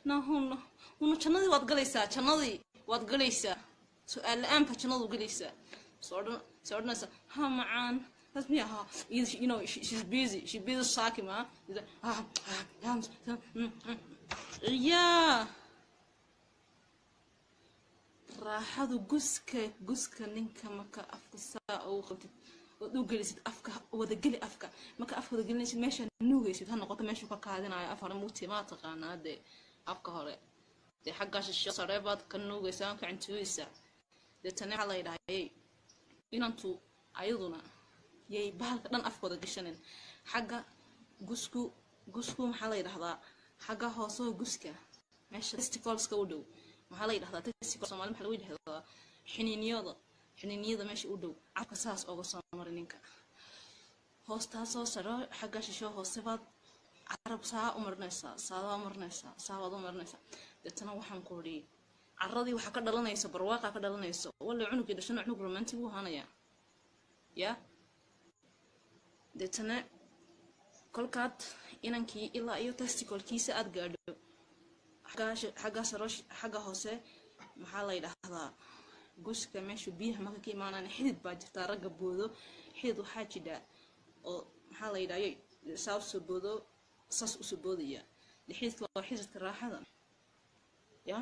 نهون جنادي واد قليسة جنادي واد قليسة سؤال الآن فجنادي قليسة صورنا ها معان اسمها ها you know she's busy ساكي ما يا راحة قسك نينك مكا أفك الساعة أو خدت وجلست أفك وذجلي أفك مكا أفك وذجلي نشيد ماشي نوجس هالنقطة ماشي كقاعدين على أفر موتي ما تقانا ده أفك هراء ده حقاش الشخص رباط كنوجس أنك عن تويسة ده تنع الله يدعي إن أنتو أيضنا يي بحال كدن أفك وذجلشنين حاجة قسكو محل يدهذا حاجة هوسو قسكة ماشي تستيكولس كودو محل يدهذا تستيكولس مال محل يدهذا حنينيada meesha u dhow afka saas uga soo maray ninka hoosta soo saro xagga shisho hooste baad carab saa u marnaysaa saawad u marnaysaa dadana waxaan ku dhigay carradii waxa ka dhalanaysa barwaaqa ka dhalanaysa wala cunugii dhashan cunug romantic uu hanaya ya dadana kolkaad inankii ilaa iyo testicolkiisa aad gaadho xagga saro xagga hoose maxaa la yiraahdaa guska meesha biyaha marka ka imaanaan xidid baa jirta ragga boodo xidid waxa jira oo maxaa la yiraahday saab soo boodo sas u soo boodaya xididka waa xididka raaxada ya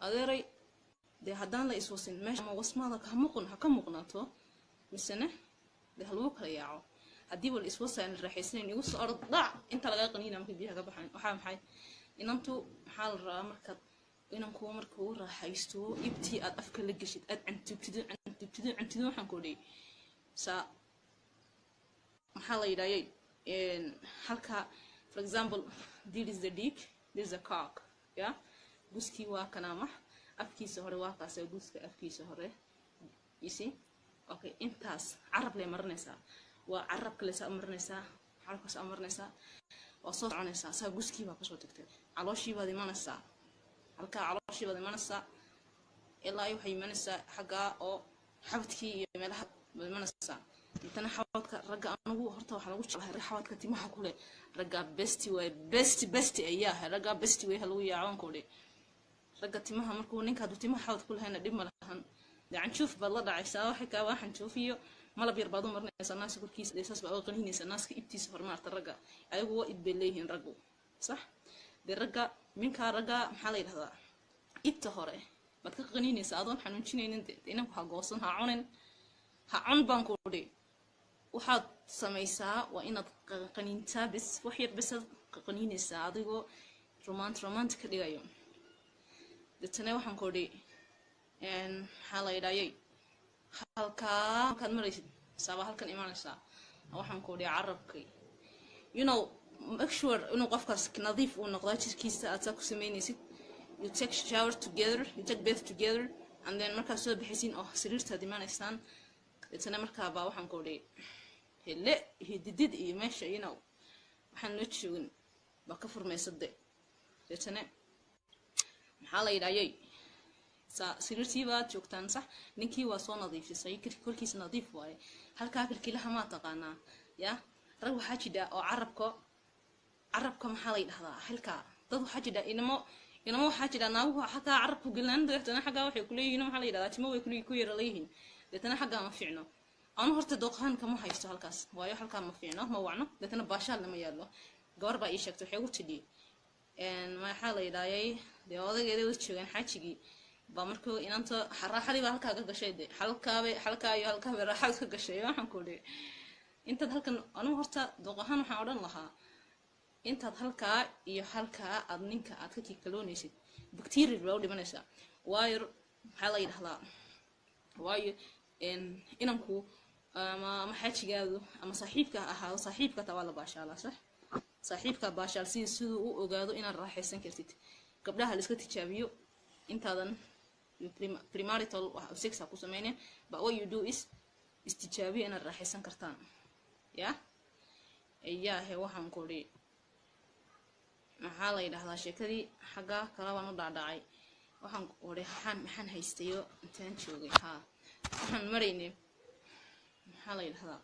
adeeray de haddaan la iswasin meesha ma wasmaada ka muuqnaato misana de haluu kala yaaco haddii wal iswasan raaxaysan igu soo orod dhac inta laga qaniina marka biyaha ka baxaan waxa maxay inantu maxaa la rabaa marka inanku markuu raaxaysto ibtii aad afka la gashid aad cantibtido waxaan ku dhigay saa maxaa la yiraahday halka for example this is the dick, this is a cock yeah guski waa kana afkiisa hore waa kaas guska afkiisa hore you see okay intaas carab le marnaysa waa carab kale saa marnaysa halkaas marnaysa oo soo soconaysa saa guski baa ka soo tagtay calooshii baad imanaysa halka calooshii baad imanaysa ilaa ay waxay imanaysa xaga oo xabadkii iyo meelaha baad imanaysa intana xabadka ragga anigu horta waxa lagu jeclahay xabadka timaha kule ragga best ayaa ragga best way lagu yaacan kule ragga timaha markuu ninka hadu timaha xabad kule hayna dhib ma lahan daan shuf bal la dhacaysa waxa ka waxan shufiyo malab yar baad u marnaysa naas korkiisa deesas baa oo qaniinaysa naaska ibtiisa hormaarta ragga ayagu waa idbeleeyeen raggu صح de ragga minka ragga maxaa la yiraahdaa ibta hore baad ka qaniinaysa adoon xanuunjinaynin inaan ku hagoosan ha cun baan ku dhig waxaad samaysaa waa inaad qaniintaa bis wax yar bis qaniinaysa adigoo romantic ka dhigayo dadana waxaan ku dhig maxaa la yiraahday halkaad maraysid sabab halkan imaanaysa waxaan ku dhig carabkay you know make sure inuu qofkaas nadiif uu noqdo jirkiisa aad ku sameynaysid you take shower together you take bath together and then marka soo bixisiin oo sariirta dimaanaysaan dadana marka baa waxaan ku dhig hele hididid iyo meesha you know waxaan la joogin ba ka furmaysade dadana maxaa la yiraahday sariirtii baad joogtaan sax ninkii waa soo nadiifisay korkiisa nadiif waaye halka kilkilaha ma taqaanaa ya rag waxa jira oo carabka maxaa la yiraahdaa halka dad waxa jira inamo waxa jira naagu xaqa carabku galaan dadana xaqa waxay ku leeyihiin waxa la yiraahdaa timo way ku yara leeyihiin dadana xaqa ma fiicno aan horta doqaan kama haysto halkaas waayo halka ma fiicno ma wacno dadana baashaal lama yaalo gabar baa ii sheegtay waxay u tidhi maxaa la yiraahday de odageeda u joogan xajigi ba markuu inanta raaxadii baa halka ka gashay halka raaxad ka gashay waxaan ku leeyahay inta halkan anu horta doqahan waxaan oran lahaa inta halka iyo halka aad ninka aad ka kikaloonaysid bacteria loo dhimanaysa waayo maxaa la yiraahdaa waayo inanku ama xajigaadu ama saaxiibka ahaa saaxiibka tawala baashaala sax saaxiibka baashaal sidoo uu ogaado inaad raaxaysan kartid gabdhaha la iska tijaabiyo intaadan premarital sex ku sameeyeen but what you do is istijaabiyo inaad raaxaysan kartaan ya ayaa waxaan ku leeyahay maxaa la yiraahdaa sheekadii xaga kala waan u dhaadhacay waxaan maxaan haystayo intaan joogay waxaan maraynay maxaa la yiraahdaa